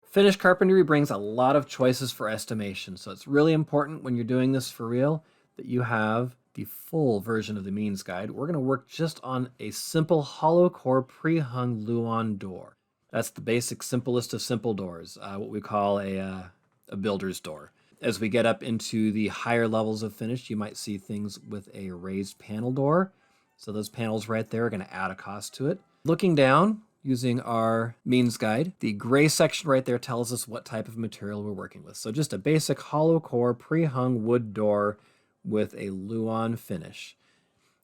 Finish carpentry brings a lot of choices for estimation, so it's really important when you're doing this for real that you have the full version of the means guide. We're going to work just on a simple hollow core pre-hung Luan door. That's the basic, simplest of simple doors, what we call a builder's door. As we get up into the higher levels of finish, you might see things with a raised panel door. So those panels right there are going to add a cost to it. Looking down, using our means guide, the gray section right there tells us what type of material we're working with. So just a basic hollow core pre-hung wood door with a Luan finish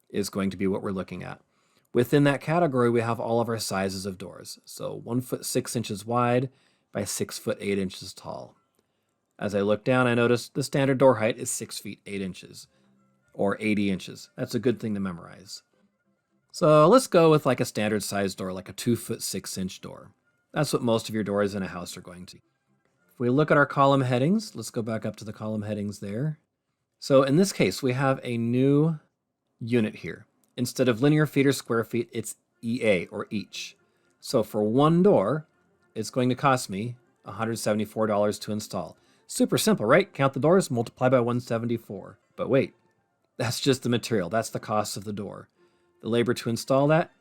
is going to be what we're looking at. Within that category, we have all of our sizes of doors. So 1 foot 6 inches wide by 6 foot 8 inches tall. As I look down, I notice the standard door height is 6 feet 8 inches, or 80 inches. That's a good thing to memorize. So let's go with like a standard size door, like a 2 foot 6 inch door. That's what most of your doors in a house are going to be. If we look at our column headings, let's go back up to the column headings there. So in this case, we have a new unit here. Instead of linear feet or square feet, it's EA, or each. So for one door, it's going to cost me $174 to install. Super simple, right? Count the doors, multiply by 174. But wait, that's just the material. That's the cost of the door. The labor to install that,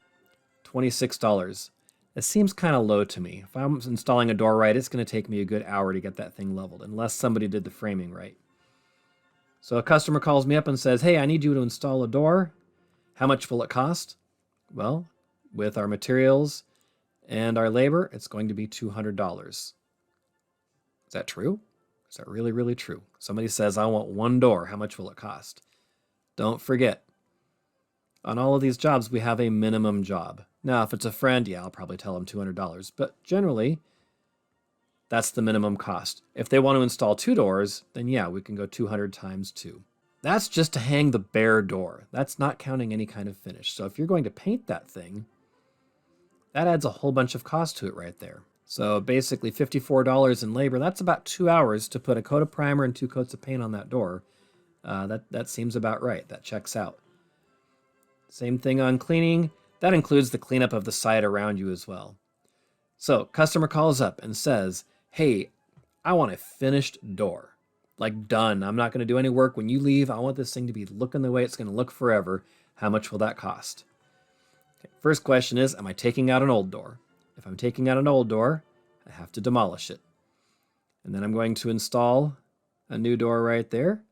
$26. That seems kind of low to me. If I'm installing a door right, it's going to take me a good hour to get that thing leveled, unless somebody did the framing right. So a customer calls me up and says, hey, I need you to install a door. How much will it cost? Well, with our materials and our labor, it's going to be $200. Is that true? Is that really, really true? Somebody says, I want one door. How much will it cost? Don't forget, on all of these jobs, we have a minimum job. Now, if it's a friend, yeah, I'll probably tell them $200. But generally, that's the minimum cost. If they want to install 2 doors, then yeah, we can go 200 times 2. That's just to hang the bare door. That's not counting any kind of finish. So if you're going to paint that thing, that adds a whole bunch of cost to it right there. So basically $54 in labor, that's about 2 hours to put a coat of primer and 2 coats of paint on that door. That seems about right. That checks out. Same thing on cleaning. That includes the cleanup of the site around you as well. So customer calls up and says, hey, I want a finished door. Like done. I'm not going to do any work. When you leave, I want this thing to be looking the way it's going to look forever. How much will that cost? Okay, first question is, am I taking out an old door? If I'm taking out an old door, I have to demolish it. And then I'm going to install a new door right there.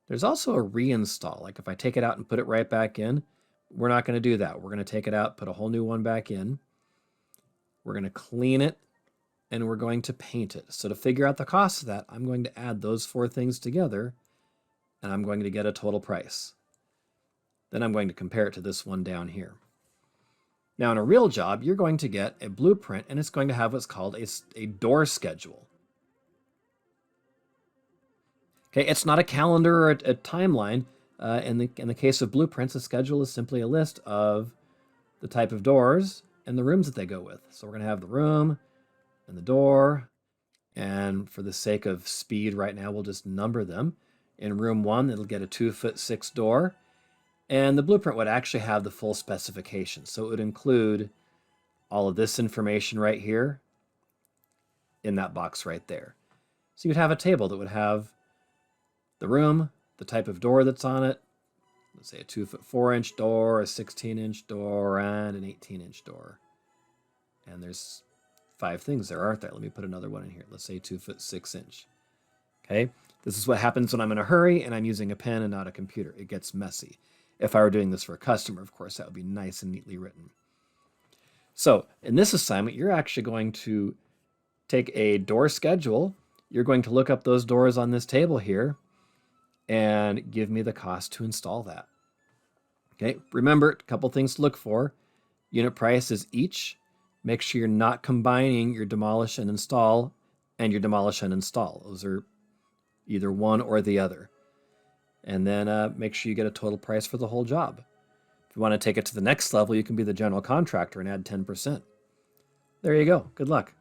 There's also a reinstall. Like if I take it out and put it right back in, we're not going to do that. We're going to take it out, put a whole new one back in. We're going to clean it, and we're going to paint it. So to figure out the cost of that, I'm going to add those 4 things together, and I'm going to get a total price. Then I'm going to compare it to this one down here. Now, in a real job, you're going to get a blueprint, and it's going to have what's called a door schedule. Okay, it's not a calendar or a timeline. In the case of blueprints, a schedule is simply a list of the type of doors and the rooms that they go with. So we're going to have the room and the door, and for the sake of speed right now, we'll just number them. In room 1, it'll get a 2 foot 6 door. And the blueprint would actually have the full specifications. So it would include all of this information right here in that box right there. So you'd have a table that would have the room, the type of door that's on it, let's say a 2 foot 4 inch door, a 16 inch door, and an 18 inch door. And there's 5 things there, aren't there? Let me put another one in here. Let's say 2 foot 6 inch. Okay, this is what happens when I'm in a hurry and I'm using a pen and not a computer. It gets messy. If I were doing this for a customer, of course, that would be nice and neatly written. So in this assignment, you're actually going to take a door schedule. You're going to look up those doors on this table here and give me the cost to install that. Okay, remember, a couple things to look for. Unit price is each. Make sure you're not combining your demolish and install and your demolish and install. Those are either one or the other. And then make sure you get a total price for the whole job. If you want to take it to the next level, you can be the general contractor and add 10%. There you go. Good luck.